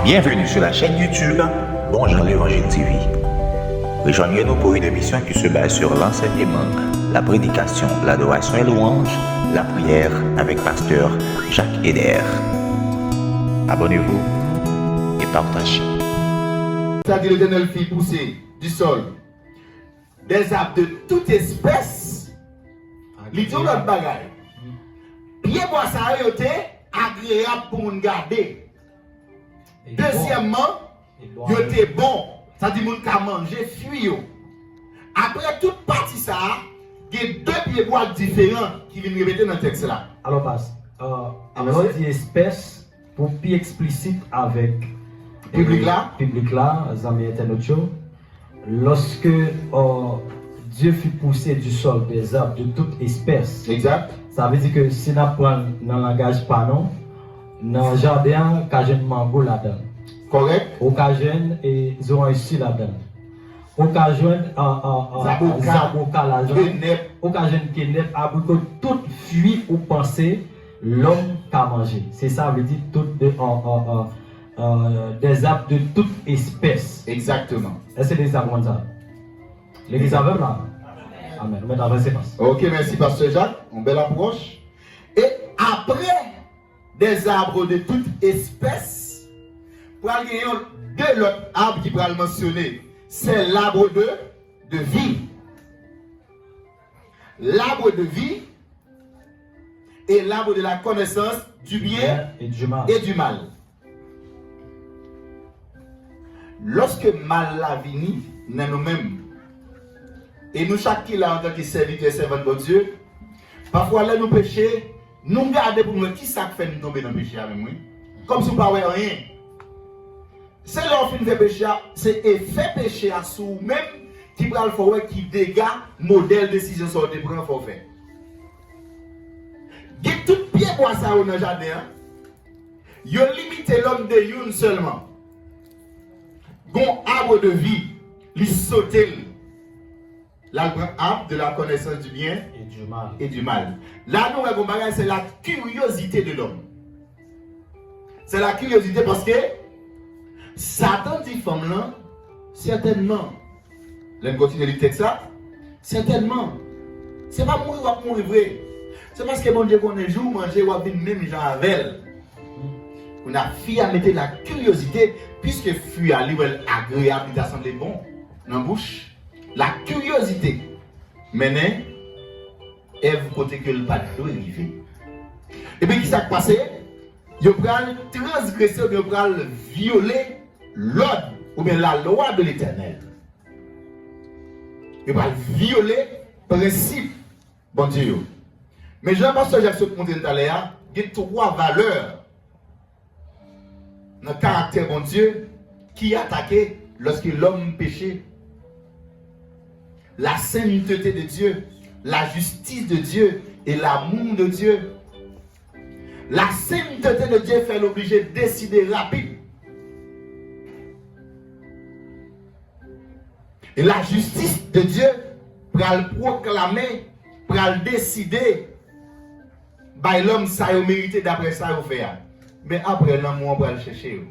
Bienvenue sur la chaîne YouTube Bonjour l'Évangile TV. Rejoignez-nous pour une émission qui se base sur l'enseignement, la prédication, l'adoration et louange, la prière avec pasteur Jacques Eder. Abonnez-vous et partagez. C'est-à-dire l'Éternel fit pousser du sol des arbres de toute espèce, les tout l'autre bagaille. Pied bois ça a été agréable pour nous garder. Deuxièmement, il était bon. Ça dit moun ka manger fuit. Après toute partie ça, il y a deux pieds bois différents qui viennent répéter dans le texte là. Alors passe. Alors dit espèce pour plus explicite avec Public là, amis internautes. Lorsque Dieu fit pousser du sol des arbres de toute espèce. Exact. Ça veut dire que si nous prenons dans le langage panon, dans le jardin, il y a un mango là-dedans. Correct. Occasion et ils ici là-dedans. Occasion zaboka là-dedans. Occasion kenep abricot toute fuit ou pensée l'homme qu'a mangé. C'est ça veut dire tout des arbres de toute espèce. Exactement. Est-ce que les arbres comme ça? L'église avec là? Amen. On met la verset passe. Ok, merci Pasteur Jacques. Une belle approche. Et après des arbres de toute espèce, pour aller de l'autre arbre qui pourra le mentionner, c'est l'arbre de vie. L'arbre de vie et l'arbre de la connaissance du bien Et du mal. Lorsque mal la vini dans nous-mêmes, et nous chaque qui là en tant que serviteur et servant de Dieu, parfois là nous péchons, nous gardons pour nous qui ça fait nous tomber dans le péché avec nous. Comme si nous ne parlions rien. C'est là qu'on fait péché, c'est effet péché à sous même qui prend le forêt qui dégage modèle décision sur des prendre forfait. Il y a tout pied bois ça dans le jardin. Il a limité l'homme de une seulement. Gon arbre de vie, il saute l'arbre de la connaissance du bien et du mal. Là, nous avons c'est la curiosité de l'homme. C'est la curiosité parce que Satan dit femme là, certainement. Là, on continue le texte là. Certainement. C'est pas mourir ou mourir vrai. C'est parce que mon Dieu qu'on est jour manger ou venir même gens avec. On a fait à mettre la curiosité puisque fruit à l'huile agréable, il a semblé bon dans la bouche. La curiosité menait Ève côté que le pas de arriver. Et puis, qui s'est passé? Il va transgresser, il va violer l'ordre ou bien la loi de l'Éternel. Il va violer le principe. Bon Dieu. Mais Jean-Pasteur Jacques se montre tout à l'heure, il y a trois valeurs dans le caractère bon Dieu qui est attaqué lorsque l'homme péché. La sainteté de Dieu, la justice de Dieu et l'amour de Dieu. La sainteté de Dieu fait l'obligé de décider rapide. Et la justice de Dieu pour le proclamer, pour le décider, bah, l'homme ça a mérité d'après ça il fait. Mais après l'amour on va le chercher.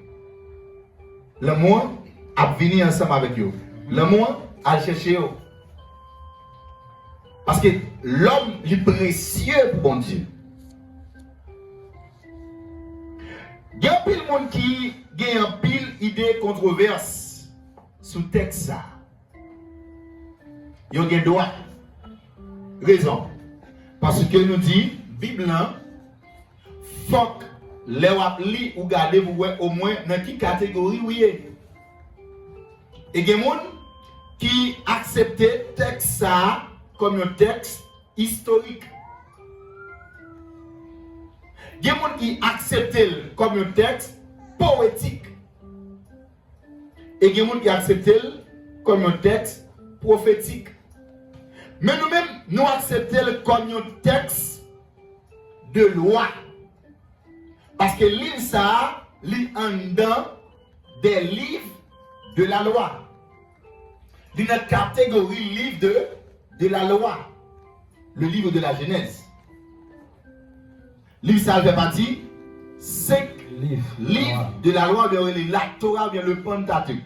L'amour a venir ensemble avec vous. L'amour a le chercher. Parce que l'homme est précieux pour bon Dieu. Il y a un pile monde qui a un pile idée controverse sous texte ça. Il y a droit. Raison. Parce que nous dit, Bible là, faut que les wap li ou garder vous au moins dans quelle catégorie vous êtes. Et il y a des gens qui acceptent texte ça comme un texte historique. Il y a des gens qui acceptent comme un texte poétique. Et il y a des gens qui acceptent comme un texte prophétique. Mais nous-mêmes, nous acceptons comme un texte de loi. Parce que l'île ça, lit en dedans des livres de la loi. D'une catégorie livre de la loi. Le livre de la Genèse. Livre ça fait partie 5 Livre de la loi, la Torah, bien le Pentateuque.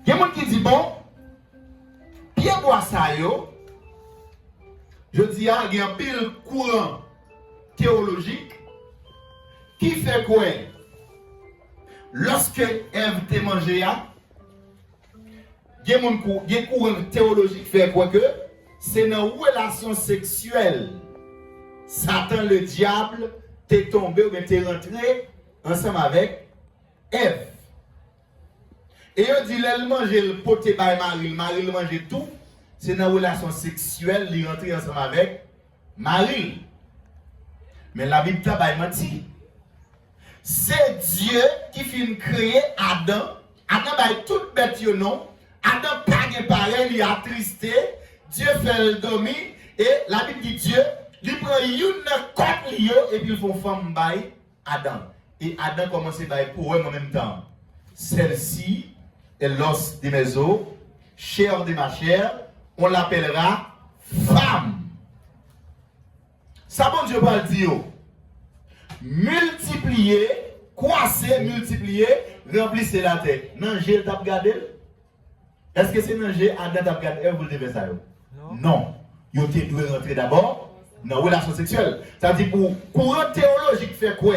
Il y a des gens qui disent, bon, Pierre bois ça, je dis, il y a un pile courant théologique qui fait quoi? Lorsque Ève te mangé, il y a un courant théologique qui fait quoi que c'est dans une relation sexuelle. Satan, le diable, t'es tombé ou bien t'es rentré ensemble avec Ève. Et on dit, elle mangeait le poté par Marie, Marie le mangeait tout. C'est dans une relation sexuelle, il rentre ensemble avec Marie. Mais la Bible t'a menti. C'est Dieu qui finit créer Adam. Adam va toute bête, non. Adam pas de pareil, il a attristé. Dieu fait le dormir. Et la Bible dit Dieu, il prend une contre lui et puis il faut femme by Adam. Et Adam commence à pour eux en même temps. Celle-ci est l'os de mes os, chair de ma chair, on l'appellera femme. Ça bon Dieu va le dire. Multiplier, croisser, multiplier, remplissez la terre. Nanger, t'as regardé? Est-ce que c'est nanger, Adam t'a regardé? Vous le devez ça? Non. Vous devez rentrer d'abord dans la relation sexuelle. Ça dit pour courant théologique fait quoi?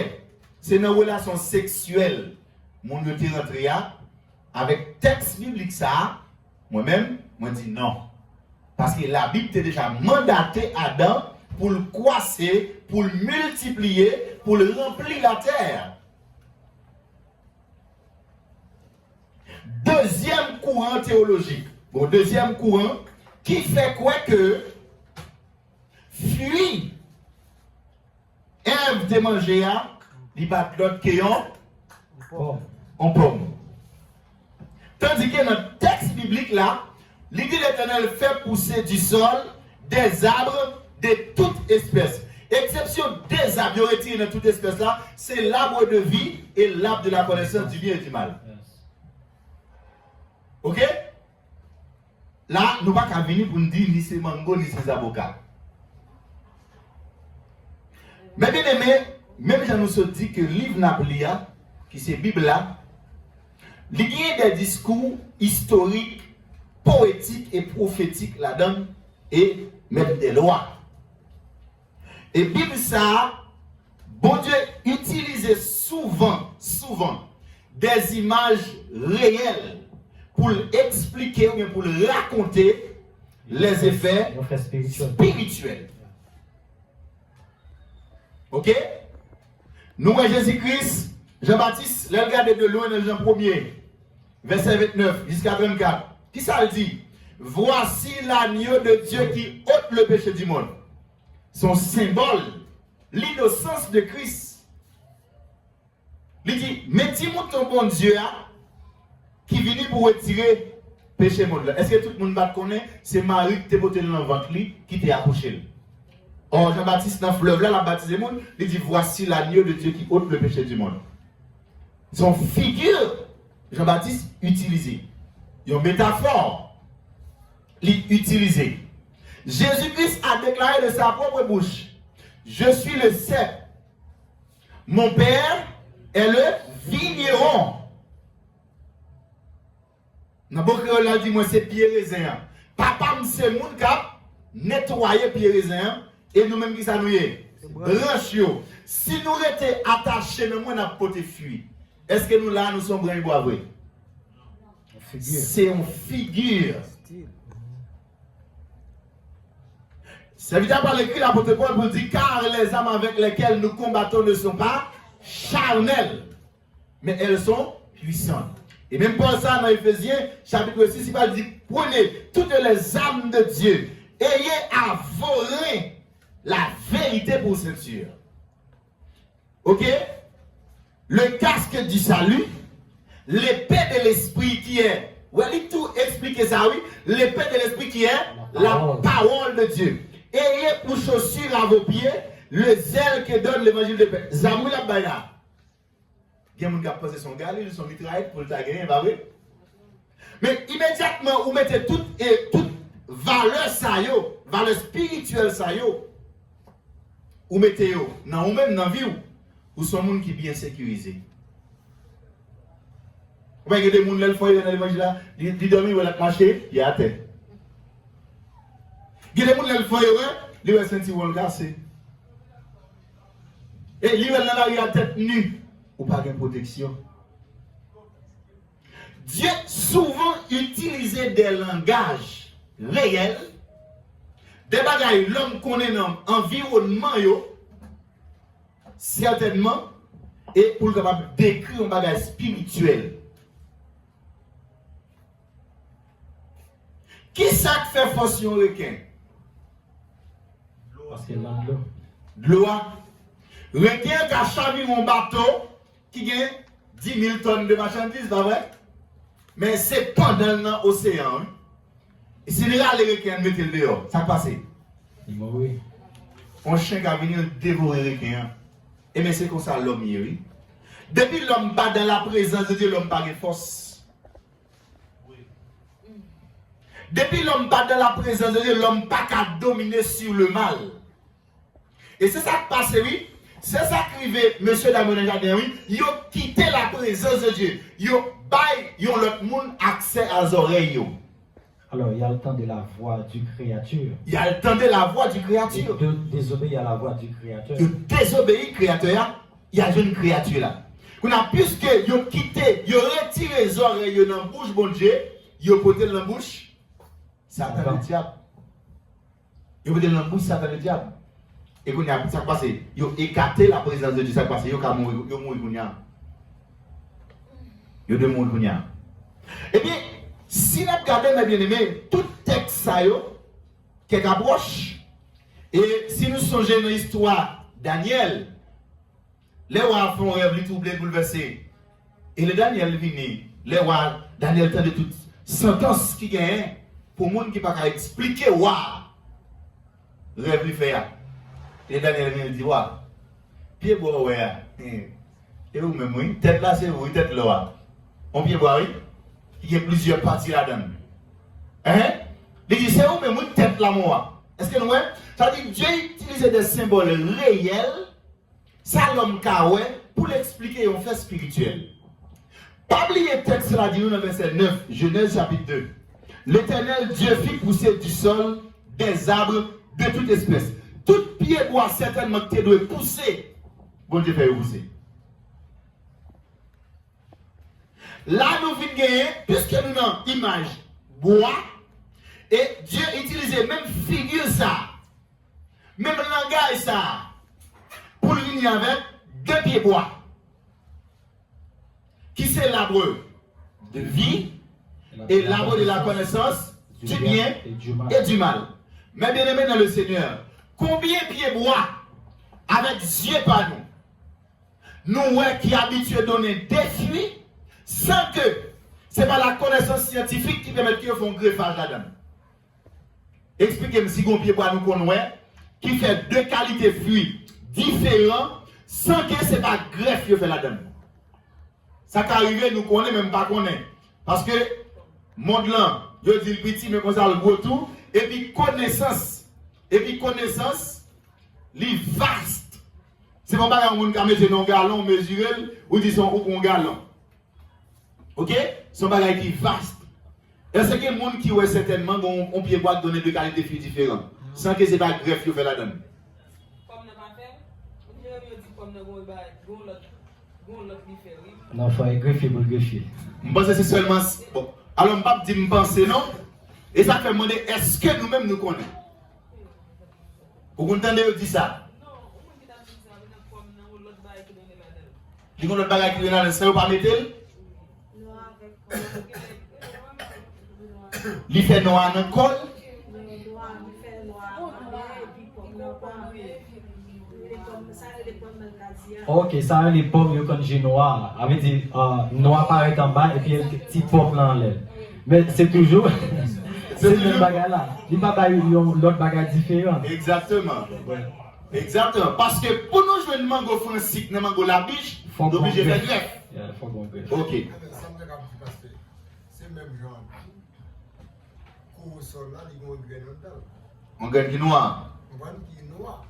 C'est dans la relation sexuelle. Mon Dieu t'est rentré avec texte biblique ça. Moi-même, moi dis non. Parce que la Bible t'a déjà mandaté Adam pour le croiser, pour le multiplier, pour le remplir la terre. Deuxième courant théologique. Bon, deuxième courant qui fait quoi que fuit Ève de manger, il bat l'autre qui en pomme. Tandis que dans le texte biblique là, l'idée de l'Éternel fait pousser du sol des arbres de toute espèce. Exception des arbres retirés dans toute espèce là, c'est l'arbre de vie et l'arbre de la connaissance du bien et du mal. Ok? Là, nous ne pouvons pas venir pour nous dire ni c'est mango ni c'est avocats. Mais bien aimé, même si nous dit que le livre Naplia, qui c'est Bible là, il y a des discours historiques, poétiques et prophétiques là-dedans et même des lois. Et Bible ça, bon Dieu utilisait souvent des images réelles pour expliquer ou bien pour raconter les effets spirituels. Ok? Nous, Jésus-Christ, Jean-Baptiste, le regardez de loin dans Jean 1er, verset 29 jusqu'à 34. Qui ça dit? Voici l'agneau de Dieu qui ôte le péché du monde. Son symbole, l'innocence de Christ. Il dit, mettez-moi ton bon Dieu qui vient pour retirer le péché du monde. Est-ce que tout le monde va connaître? C'est Marie qui t'a porté dans le ventre, qui t'a accouché. Or, Jean-Baptiste, dans le fleuve, là, l'a baptisé le monde, il dit, voici l'agneau de Dieu qui ôte le péché du monde. Son figure, Jean-Baptiste, utilisée. Une métaphore, utilisée. Jésus-Christ a déclaré de sa propre bouche, je suis le cep. Mon père est le vigneron. Dans beaucoup de gens, dit, moi, c'est pied raisin. Papa, c'est mon cap, nettoyer pied raisin. Et nous-mêmes qui ça nous est? Branchio. Si nous étions attachés, nous avons poté fuir. Est-ce que nous là, nous sommes brin bois? C'est une figure. C'est évidemment par l'écrit l'apôtre Paul pour dire car les âmes avec lesquelles nous combattons ne sont pas charnelles, mais elles sont puissantes. Et même pour ça, dans Éphésiens, chapitre 6, il va dire prenez toutes les âmes de Dieu, ayez à voler la vérité pour ceinture. Ok? Le casque du salut, l'épée de l'esprit qui est, vous allez tout expliquer ça, oui? L'épée de l'esprit qui est la parole de Dieu. Ayez pour chaussure à vos pieds le zèle que donne l'évangile de paix. Zamou la baya. Il y a des gens qui ont posé son galil, son mitraillette pour le gagner, bah oui. Mais immédiatement, vous mettez toute valeur ça yo, valeur spirituelle ça yo. ou mettez dans ou même dans vie ou sont monde qui bien sécurisé. Vous voyez des gens qui font dans l'évangile là, ils dorment ou la marcher, il y a à terre. Il y a des gens qui font ils vont sentir wol cassé. Et ils vont dans la rue à tête nue ou pas de protection. Dieu souvent utilisait des langages réels, des bagages l'homme connaît dans l'environnement, certainement, et pour capable décrire un bagage spirituel. Qui ça fait force un requin? Parce qu'il manque de l'eau. De l'eau. Requin qui a chaviré un bateau qui gagne 10 000 tonnes de marchandises, pas vrai? Mais c'est pendant l'océan. Et c'est là les requins mettent le dehors. Ça passe. Il m'a oui. Un chien qui a venu dévorer les requins. Et mais c'est comme ça l'homme y est. Depuis l'homme pas dans la présence de Dieu, l'homme pas de force. Depuis l'homme pas dans la présence de Dieu, l'homme pas qu'à dominer sur le mal. Et c'est ça qui passe, oui. C'est ça qui arrive, monsieur Damon Jardin, oui. Ils ont quitté la présence de Dieu. Ils ont baillé l'autre monde accès à les oreilles. Alors, il y a le temps de la voix du Créateur. Il y a le temps de la voix du Créateur. De désobéir à la voix du Créateur. De désobéir au Créateur, il y a une créature là. Puisque ils ont quitté, ils ont retiré les oreilles dans la bouche, bon Dieu, ils ont porté dans la bouche, Satan le diable. Ils ont porté dans la bouche, Satan le diable. Et quand ça passe, ils ont écarté la présence de Dieu, ça passe, ils ont mouru. Ils ont mouru. Eh bien, si nous regardons, mes bien-aimés, tout texte ça, qui est approche, et si nous songeons dans l'histoire Daniel, les rois font rêve, les troublés, bouleversés. Et le Daniel vient, les rois, Daniel tend de toute sentence qui gagne pour les gens qui ne peuvent pas expliquer, roi, rêve lui fait. Et Daniel vient dire, roi, pied bois, ouais, et vous même, oui, tête là, c'est vous, tête là, on pied bois, oui. Il y a plusieurs parties là-dedans. Hein? Il dit, c'est où même une tête là, moi? Est-ce que nous voyons? Ça veut dire que Dieu utilise des symboles réels, ça l'homme kaoué, pour l'expliquer en fait spirituel. Pas oublier le texte là, dit nous dans verset 9, Genèse chapitre 2. L'Éternel Dieu fit pousser du sol des arbres de toute espèce. Tout pied bois certainement que tu dois pousser. Bon Dieu fait pousser. Là, nous venons gagner, puisque nous avons image bois, et Dieu utilisait même figure ça, même langage ça, pour venir avec deux pieds bois. Qui c'est l'arbre de vie et l'arbre de la connaissance du bien et du mal. Mais bien aimé dans le Seigneur, combien de pieds bois avec Dieu par nous, nous qui habitués à donner des fruits, sans que ce n'est pas la connaissance scientifique qui permet qu'ils font greffage là-dedans. Expliquez-moi si on pied bois nous connaît qui fait deux qualités de fruits différents sans que ce n'est pas greffe qui fait là-dedans. Ça qui arrive, nous connaissons même pas connaître. Parce que monde là, je dis le petit, mais comme ça le gros tout, et puis connaissance, les vaste. C'est pas pareil, on va mettre un galon, mesurer, ou disons un galon. Ok? C'est un bagage qui est vaste. Est-ce que les gens qui ont certainement un pied bois donner deux qualités de fruits différents, sans que ce n'est pas greffe qui fait la donne? Non, il faut être greffier pour le greffier. Je pense que c'est seulement. Bon. Alors, je ne vais pas dire penser non. Et ça fait demander est-ce que nous-mêmes nous connaissons? Vous entendez dire ça? Il y a un autre bagage qui est là, ça ne pas mettre? Il fait noir dans le col. Ok, ça les pommes quand j'ai noir. Avec dit noir paraît en bas et puis il y a des petits pommes là en l'air. Mais c'est toujours c'est le même bagage là. Il n'y a pas l'autre bagage différent. Exactement. Exactement. Parce que pour nous jouer le mango francique, le mango la biche, on est obligé de faire greffe. Ok. C'est même genre. On gagne On gagne qui noir. On gagne qui noir.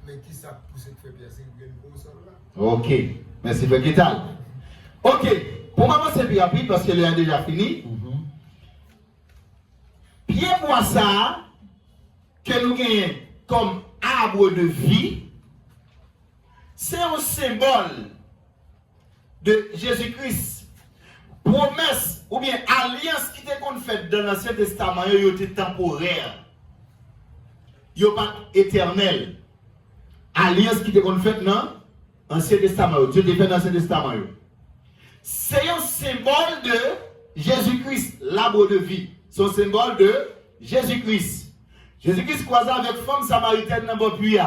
Mais qui ça pousse de faire piercing pour une là? Ok. Merci, Frère Kétal. Ok. Pour m'avancer plus rapide, parce qu'elle a déjà fini. Pied-moi ça, que nous gagnons comme arbre de vie, c'est un symbole de Jésus-Christ. Promesse ou bien alliance qui était faite dans l'Ancien Testament, il était temporaire. Il n'est pas éternel. Alliance qui était faite dans l'Ancien Testament. Dieu était fait dans l'Ancien Testament. C'est un symbole de Jésus-Christ, l'arbre de vie. C'est un symbole de Jésus-Christ. Jésus-Christ croisait avec femme samaritaine dans le puits.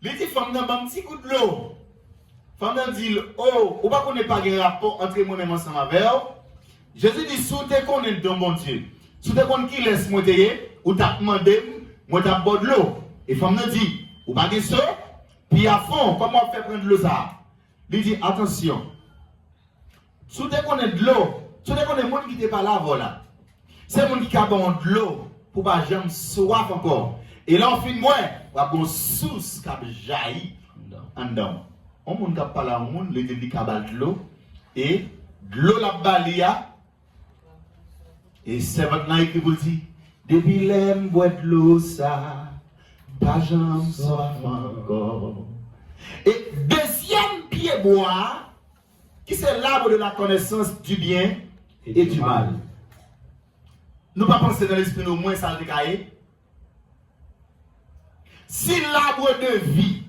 Il dit femme dans un petit coup de l'eau. Femme dit oh, ou pas qu'on n'ait pas de rapport entre moi-même ensemble avec vous. Jésus dit sous te connaît dans mon Dieu. Sous te connaît qui laisse moi te ou t'a demandé moi t'a boire de l'eau. Et femme dit ou pas de ça puis à fond comment on fait prendre de l'eau ça. Il dit attention. Sous te connaît de l'eau, sous te connaît monde qui t'est pas là voilà. C'est monde qui a bon de l'eau pour pas jamais soif encore. Et là on fin moi, on a une source qui a jailli en dedans. On monde qui parle à monde, le dit qui a de l'eau et de l'eau la balia. Et c'est maintenant écrit pour dire depuis l'aime boire de l'eau ça, pas jamais soif encore. Et deuxième pied bois qui c'est l'arbre de la connaissance du bien et du mal. Nous ne pas penser dans l'esprit au moins ça le décaillé. Si l'arbre de vie,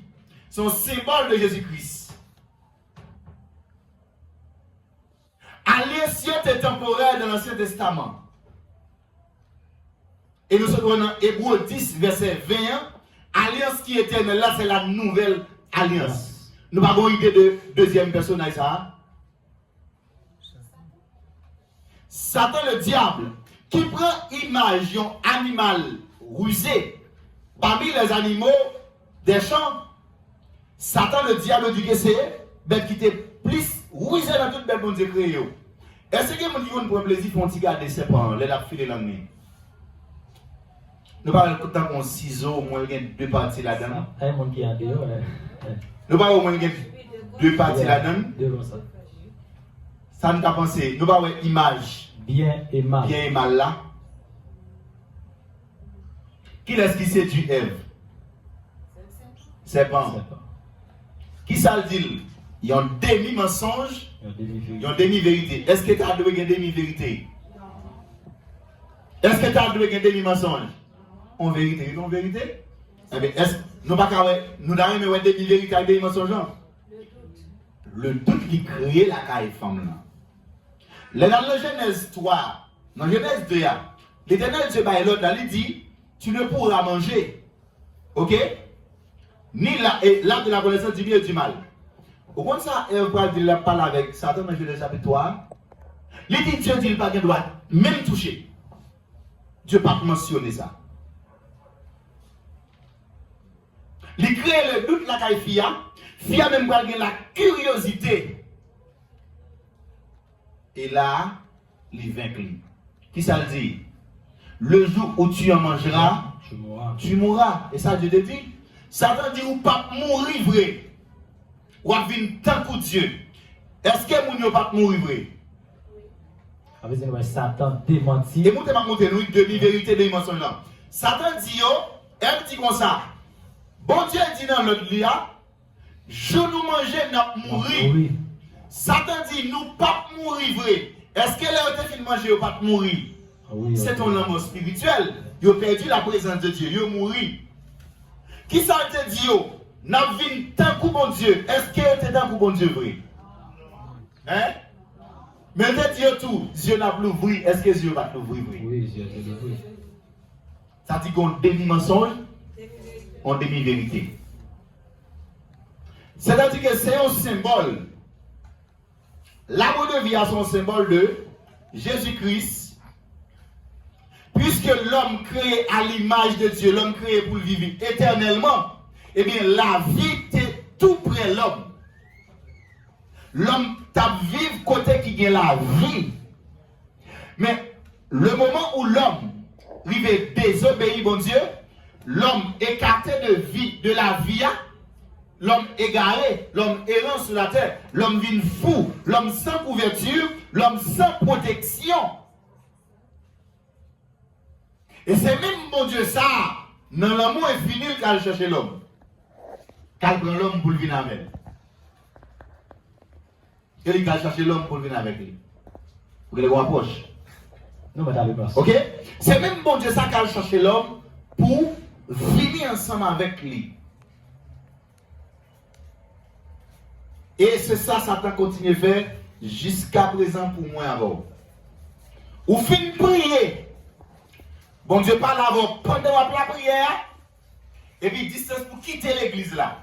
son symbole de Jésus-Christ, alliance est temporaire dans l'Ancien Testament. Et nous sommes dans Hébreux 10, verset 21. Alliance qui est éternelle, là c'est la nouvelle alliance. Nous n'avons pas idée de deuxième personnage ça. Satan le diable qui prend image d'un animal rusé parmi les animaux des champs. Satan le diable dit que c'est bête qui était plus rusé dans toute bête bon Dieu créé. Est-ce que mon dit pour plaisir font garder ses parents les la filer la nuit. Nous parlons tant qu'on ciseau au moins deux parties là-dedans. Un monde qui a dehors. Nous parlons au moins deux parties là-dedans. Ça nous a pensé. Nous parlons image. Bien et mal. Bien et mal là. Qui est-ce qui séduit Ève? Serpent. Qui ça le dit? Il y a un demi-mensonge, il y a une demi-vérité. Est-ce que tu as doué une demi-vérité? Est-ce que tu as doué une demi-mensonge? En vérité, en vérité? Eh bien, est-ce nous n'avons pas une demi-vérité avec demi-mensonge? Le doute qui crée la caille femme là. Dans la Genèse 3, dans la Genèse 2, l'Éternel Dieu il dit, tu ne pourras manger, ok? Ni l'arbre de la connaissance du bien et du mal. Au contraire, ça, Ève parle avec Satan dans Genèse chapitre 3. Il dit, Dieu dit, il n'a pas le droit même toucher. Dieu n'a pas mentionné ça. Il crée le doute la caille fia. Fia même pas la curiosité. Et là, il vaincu. Qui ça le dit? Le jour où tu en mangeras, tu mourras. Et ça, Dieu te dit. Satan dit ou pas mourir vrai. Ou à venir tant que Dieu. Est-ce que mon ne pas mourir vrai? Avec Satan démenti. Et moi, je vais montrer nous demi-vérité de mensonge là. Satan dit yo, elle dit comme ça. Bon Dieu dit dans l'autre lia, je nous manger, n'a mourir. Satan dit nous pas mourir vrai. Est-ce que là où tu manger ou pas mourir? C'est ton amour spirituel. Ils ont perdu la présence de Dieu. Ils ont mouru. Qui ça te dit yo? N'a vu tant que bon Dieu. Est-ce que tu es tant que bon Dieu vrai? Hein? Mais te dit tout. Dieu n'a plus vrai. Est-ce que Dieu va plus vrai? Oui, Dieu est vrai. Ça dit qu'on demi-mensonge, on demi-vérité. C'est-à-dire que c'est un symbole. L'arbre de vie a son symbole de Jésus-Christ. Puisque l'homme créé à l'image de Dieu, l'homme créé pour vivre éternellement, eh bien la vie est tout près de l'homme. L'homme t'a vivre côté qui gagne la vie. Mais le moment où l'homme arrive désobéir, bon Dieu, l'homme écarté de la vie, l'homme égaré, l'homme errant sur la terre, l'homme vient fou, l'homme sans couverture, l'homme sans protection. Et c'est même bon Dieu ça, dans l'amour infini, qu'elle cherche l'homme. Qu'elle prend l'homme pour le venir avec. Et il va chercher l'homme pour le venir avec lui. Vous voulez qu'on approche? Non, mais t'avais pas. Ok? C'est même bon Dieu ça qu'elle cherche l'homme pour venir ensemble avec lui. Et c'est ça Satan continue à faire jusqu'à présent pour moi avant. Ou fin prier. Bon Dieu parle avant pendant la prière. Et puis distance pour quitter l'église là.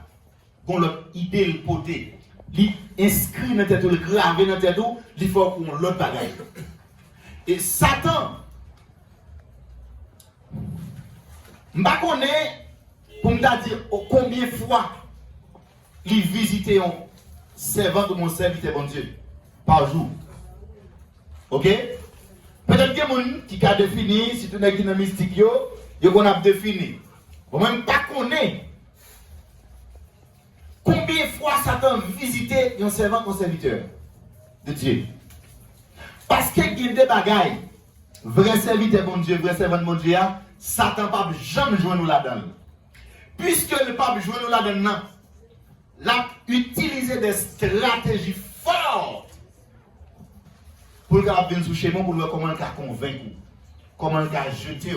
Bon l'autre idée le poté. Il inscrit dans tête, le gravé dans tête, il faut qu'on l'autre bagaille. Et Satan, je ne sais pas pour me dire combien de fois il visite un servant de mon serviteur, bon Dieu, par jour. Ok? Peut-être qu'il y a des gens qui ont défini, si tu n'es pas mystique, ils ont défini. Vous même pas connaître combien de fois Satan visitait un servant ou un serviteur de Dieu. Parce qu'il y a des bagailles, vrai serviteur bon Dieu, vrai servant de mon Dieu, Satan ne peut jamais jouer nous là-dedans. Puisque ne peut pas jouer nous là-dedans, il a utilisé des stratégies fortes pour qu'il vienne sous chez moi, pour voir comment il a convaincu, comment il a jeté.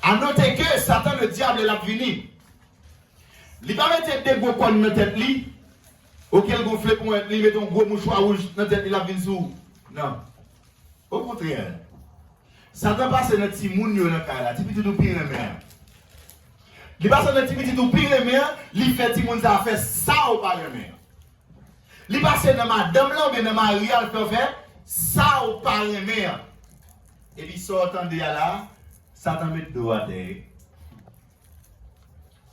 À noter que Satan, le diable, est venu. Il va mettre des gros coins dans la tête, auquel gonfle pour lui mettre un gros mouchoir rouge dans la tête, il a venu sous. Non. Au contraire. Satan passe dans le petit monde dans le cas là, petit tout pire le mer. Il passe dans le petit tout pire le mer, il fait petit monde ça fait ça au pas le mer. Il passe dans madame là ou bien dans Maria, il fait ça au pas le mer. Et puis sortant de là, Satan met dos à terre.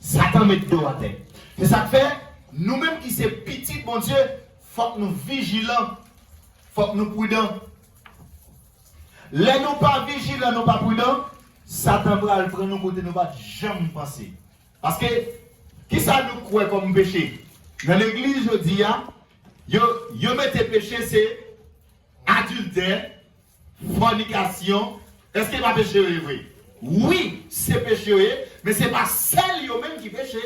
Satan met dos à terre. C'est ça que fait, nous-mêmes qui sommes petits, bon Dieu, il faut que nous vigilants, il faut que nous prudents. Les nous pas vigilants, nous pas prudents, Satan va le prendre nous côté, nous pas jamais penser. Parce que, qui ça nous croit comme péché? Dans l'église, je dis, yo mettez péché, c'est adultère, fornication. Est-ce qu'il va pécher, oui? Oui, c'est péché, mais ce n'est pas celle même qui péché.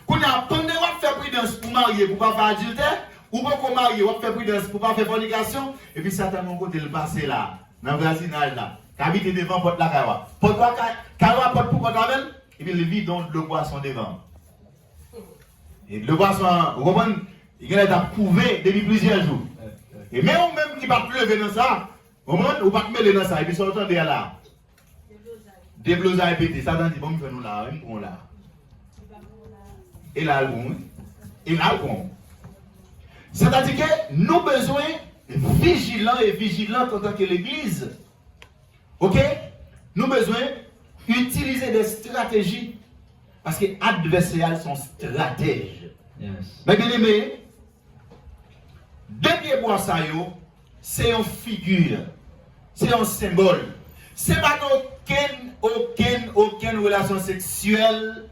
Quand on a pendant de faire prudence pour marier, pour ne pas faire adultère, ou pour marier, on faire prudence pour ne pas faire fornication, et puis Satan mon côté le passé là, dans le voisinage là, qui habite devant porte la caroua. Porte la caroua, porte pour porte la et puis le vide donc le boisson devant. Et le boisson, vous comprenez, il a prouvé depuis plusieurs jours. Et même qui ne va plus lever dans ça, ou pas te mêler dans ça, et puis sortant de là. Des blousailles pétés, Satan dit, bon, nous là, on là. Et là, bon. Et là, bon. C'est-à-dire que nous avons besoin vigilants et vigilantes en tant que l'Église. Ok? Nous avons besoin d'utiliser des stratégies. Parce que les adversaires sont stratèges. Yes. Mais bien aimé, depuis bois ça, c'est une figure. C'est un symbole. Ce n'est pas aucune relation sexuelle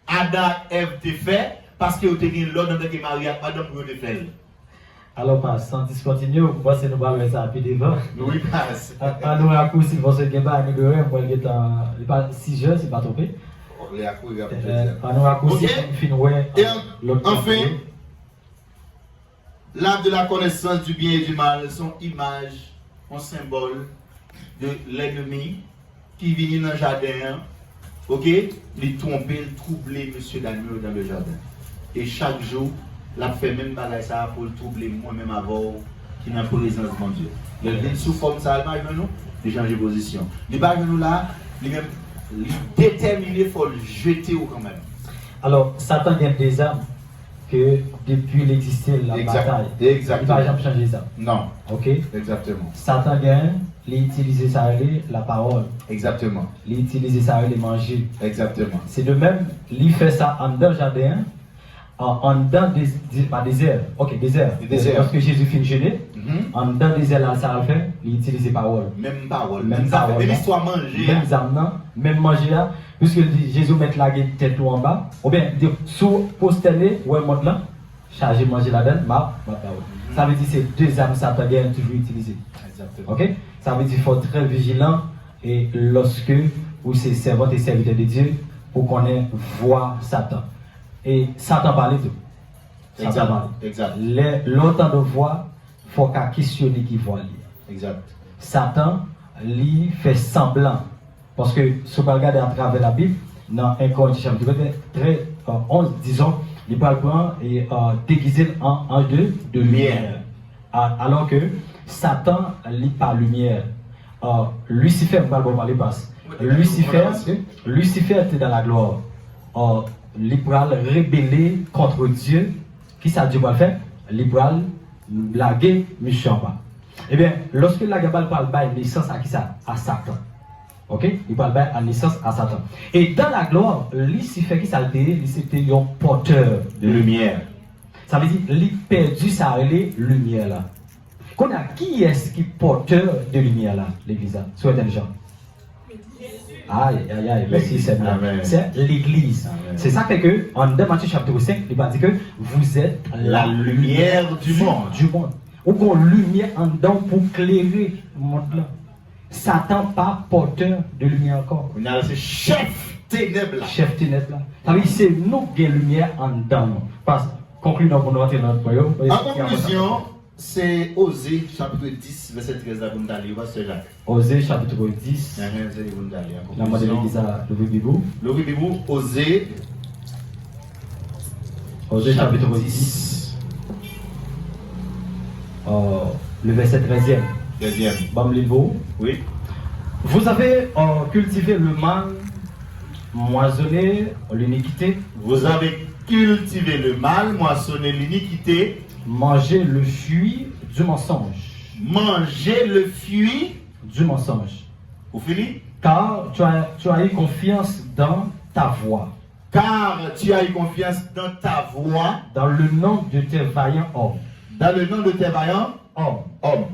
Adam et Ève te fait parce que vous avez l'ordre de mariage, madame vous te fait. Alors, pas sans discontinuer, vous pensez que nous allons faire ça plus devant. Oui, passe. À nous raccourcis, vous pensez que nous allons faire pour il pas 6 heures, c'est pas trompé. À nous raccourcis, et enfin, l'arbre de la connaissance du bien et du mal sont images, un symbole de l'ennemi qui vient dans le jardin, ok, il tromper, il troubler monsieur Daniel dans le jardin. Et chaque jour, il a fait même bagaille ça pour le troubler moi-même avant qui n'a pas présence de mon Dieu. Le vient sous forme ça, il change de position. Il va nous là, il déterminé, il faut le jeter au quand même. Alors, Satan a des armes que depuis l'existence de la bataille, exactement. Il ne va jamais changer ça. Non. Ok? Exactement. Satan gagne, il utilise ça, la parole. Exactement. Il utilise ça, les manger. Exactement. C'est de même, il fait ça en deux jardins, en dedans pas désert. Ok, désert. Lorsque Jésus finit de jeûner, en dedans désert là, ça va faire, il utilise les paroles. Même parole. Même parole. Même histoire manger. Même zamnan, même manger là, puisque Jésus met la tête en bas, ou bien sous posterné, ou un mode là, charger manger là-dedans, ma parole. Ça veut dire que c'est deux âmes Satan qui sont toujours utilisées. Exactement. Ok? Ça veut dire qu'il faut être très vigilant et lorsque vous êtes servant et serviteur de Dieu, pour qu'on ait voix Satan. Et Satan parle tout. Satan parle. Exact. L'autant de voix, il faut qu'à questionner qui voit. Exact. Satan, lui, fait semblant. Parce que si vous regardez à travers la Bible, dans 1 Corinthiens chapitre 11, disons, il parle et déguisé en ange de lumière. Alors que Satan lit par lumière. Lucifer, on parle pas les passes. Lucifer était dans la gloire. Il va rébeller contre Dieu. Qui ça Dieu va faire? Il va blaguer méchant. Eh bien, lorsque la Gabal parle de naissance à qui ça? À Satan. Ok? Il parle de naissance à Satan. Et dans la gloire, Lucifer qui ça c'était un porteur de lumière. Ça veut dire qu'il perdu sa lumière là. Qui est-ce qui porteur de lumière là, l'église là? Soyez intelligent. Aïe, aïe, aïe, merci Seigneur. C'est l'église. C'est ça que, en Matthieu chapitre 5, il va dire que vous êtes la lumière du monde. Ou qu'on lumière en dedans pour clairer le monde là. Satan pas porteur de lumière encore. On a ce chef ténèbres là. Chef ténèbres là. Ça veut dire c'est nous qui avons lumière en dedans. Parce conclusion pour nous rentrer dans notre royaume. En conclusion, c'est Osée chapitre 10, verset 13 à Bundali, Pasteur Jacques. Osée chapitre 10. La mode de l'église à Louis-Bibou. Louis-Bibou, Osée chapitre 10. Le verset 13e. 13e. Bam Libo. Oui. Vous avez cultivé le mal, moissonné l'iniquité. Vous avez cultivé le mal, moissonné l'iniquité. Mangez le fruit du mensonge. Mangez le fruit du mensonge. Vous finissez? Car tu as eu confiance dans ta voix. Car tu as eu confiance dans ta voix. Dans le nom de tes vaillants hommes. Dans le nom de tes vaillants hommes.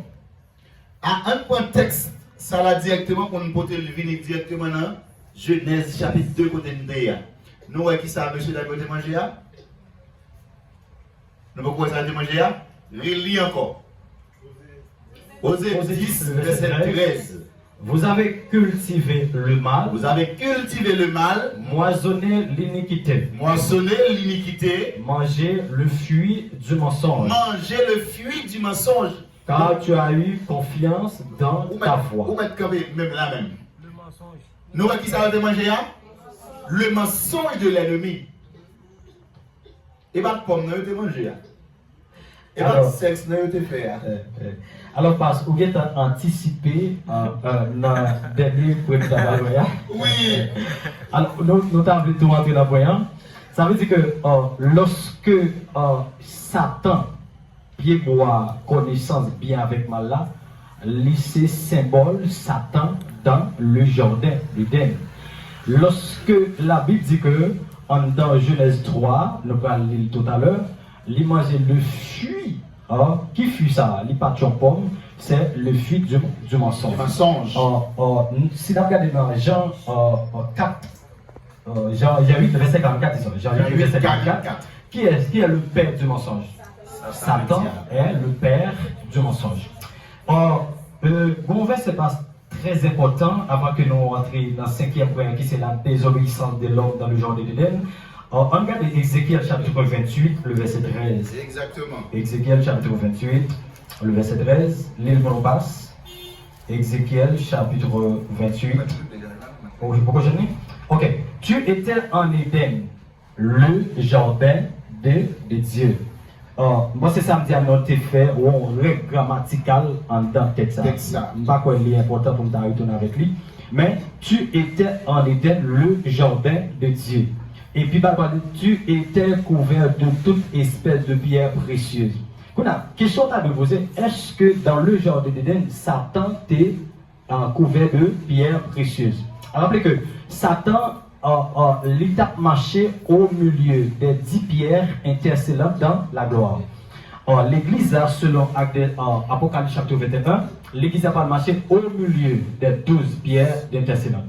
À un contexte, ça va directement qu'on peut venir directement dans Genèse chapitre 2 côté de nous voyons qui ça monsieur d'aller manger là. Nous pouvons ça manger là. Relis encore. Osée 10 verset 13. Vous avez cultivé le mal. Vous avez cultivé le mal. Moissonné l'iniquité. Moissonné l'iniquité. Mangez le fruit du mensonge. Mangez le fruit du mensonge. Car tu as eu confiance dans ta voix. Vous mettez même là même. Le mensonge. Nous qui ça va manger là? Le mensonge de l'ennemi. Et pas de pomme, nous avons mangé là. Et pas de sexe, nous avons fait. Alors, parce que vous avez anticipé dans le dernier point de la voyante. Oui. Alors, nous avons tout rentrer dans la voyante. Ça veut dire que lorsque Satan pied boit connaissance bien avec mal là, lycée symbole Satan dans le jardin d'Éden. Lorsque la Bible dit que dans Genèse 3, nous allons lire tout à l'heure, l'image le fruit. Qui fut ça? L'hypathion pomme, c'est le fruit du mensonge. Si nous regardons dans Jean 4, Jean 8, verset 44, Jean 8, verset 44, qui est le père du mensonge? Satan est le père du mensonge. Le gouvernement se passe très important avant que nous rentrions dans le 5e point qui c'est la désobéissance de l'homme dans le jardin d'Éden. On regarde Ézéchiel chapitre 28, le verset 13. Exactement. Ézéchiel chapitre 28, le verset 13. L'île qu'on passe. Ézéchiel chapitre 28. Pourquoi je dis? Ok. Tu étais en Éden, le jardin de Dieu. Moi, c'est samedi à notre fait ou on règle grammatical en dans texte. Je ne sais pas quoi il est important pour me retourner avec lui. Mais tu étais en Éden, le jardin de Dieu. Et puis, tu étais couvert de toute espèce de pierres précieuses. Question à me poser, est-ce que dans le jardin d'Éden, Satan t'est couvert de pierres précieuses? Rappelez que Satan l'étape marché au milieu des 10 pierres intercellentes dans la gloire. L'église, selon Apocalypse chapitre 21, l'église a pas marché au milieu des 12 pierres d'intercellence.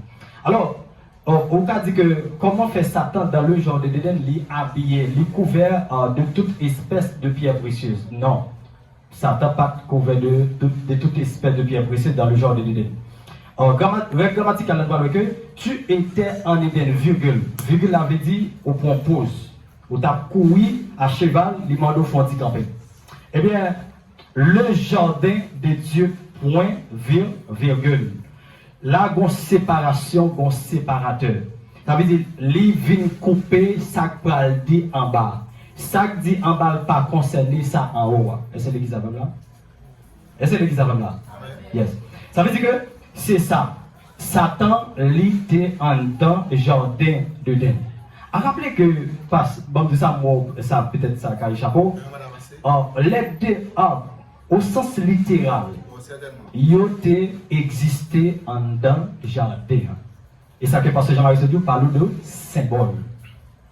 Alors, on a dit que comment fait Satan dans le genre de d'Éden, lui habillé, lui couvert de toute espèce de pierres précieuses. Non, Satan pas couvert de toute espèce de pierres précieuses dans le genre de d'Éden. Grammaticalement, que tu étais en Éden, virgule. Virgule avait dit au point pause. Où tu as couru à cheval, les manteaux font camper. Eh bien, le jardin de Dieu, point, virgule. Là, il y a une séparation, un séparateur. Ça veut dire, les vignes coupées, ça pral dit en bas. Ça dit en bas, pas concerné ça en haut. Est-ce que l'église a là? Est-ce que l'église a là? Yes. Ça veut dire que c'est ça. Satan l'était en dans le jardin d'Éden. À rappeler que, bon, de ça, ça peut-être ça, car chapeau. Les deux arbres, au sens littéral, ils ont existé en dans le jardin. Et ça que Pasteur Jean-Marie Sodiou parle de symbole.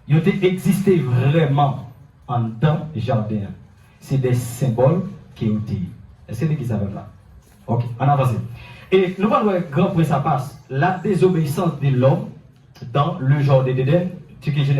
Ils ont existé vraiment en dans le jardin. C'est des symboles qui ont été. Est-ce que l'église avec là? Ok, on avance. Et nous allons voir grand point ça passe. La désobéissance de l'homme dans le jardin d'Éden, ce qui est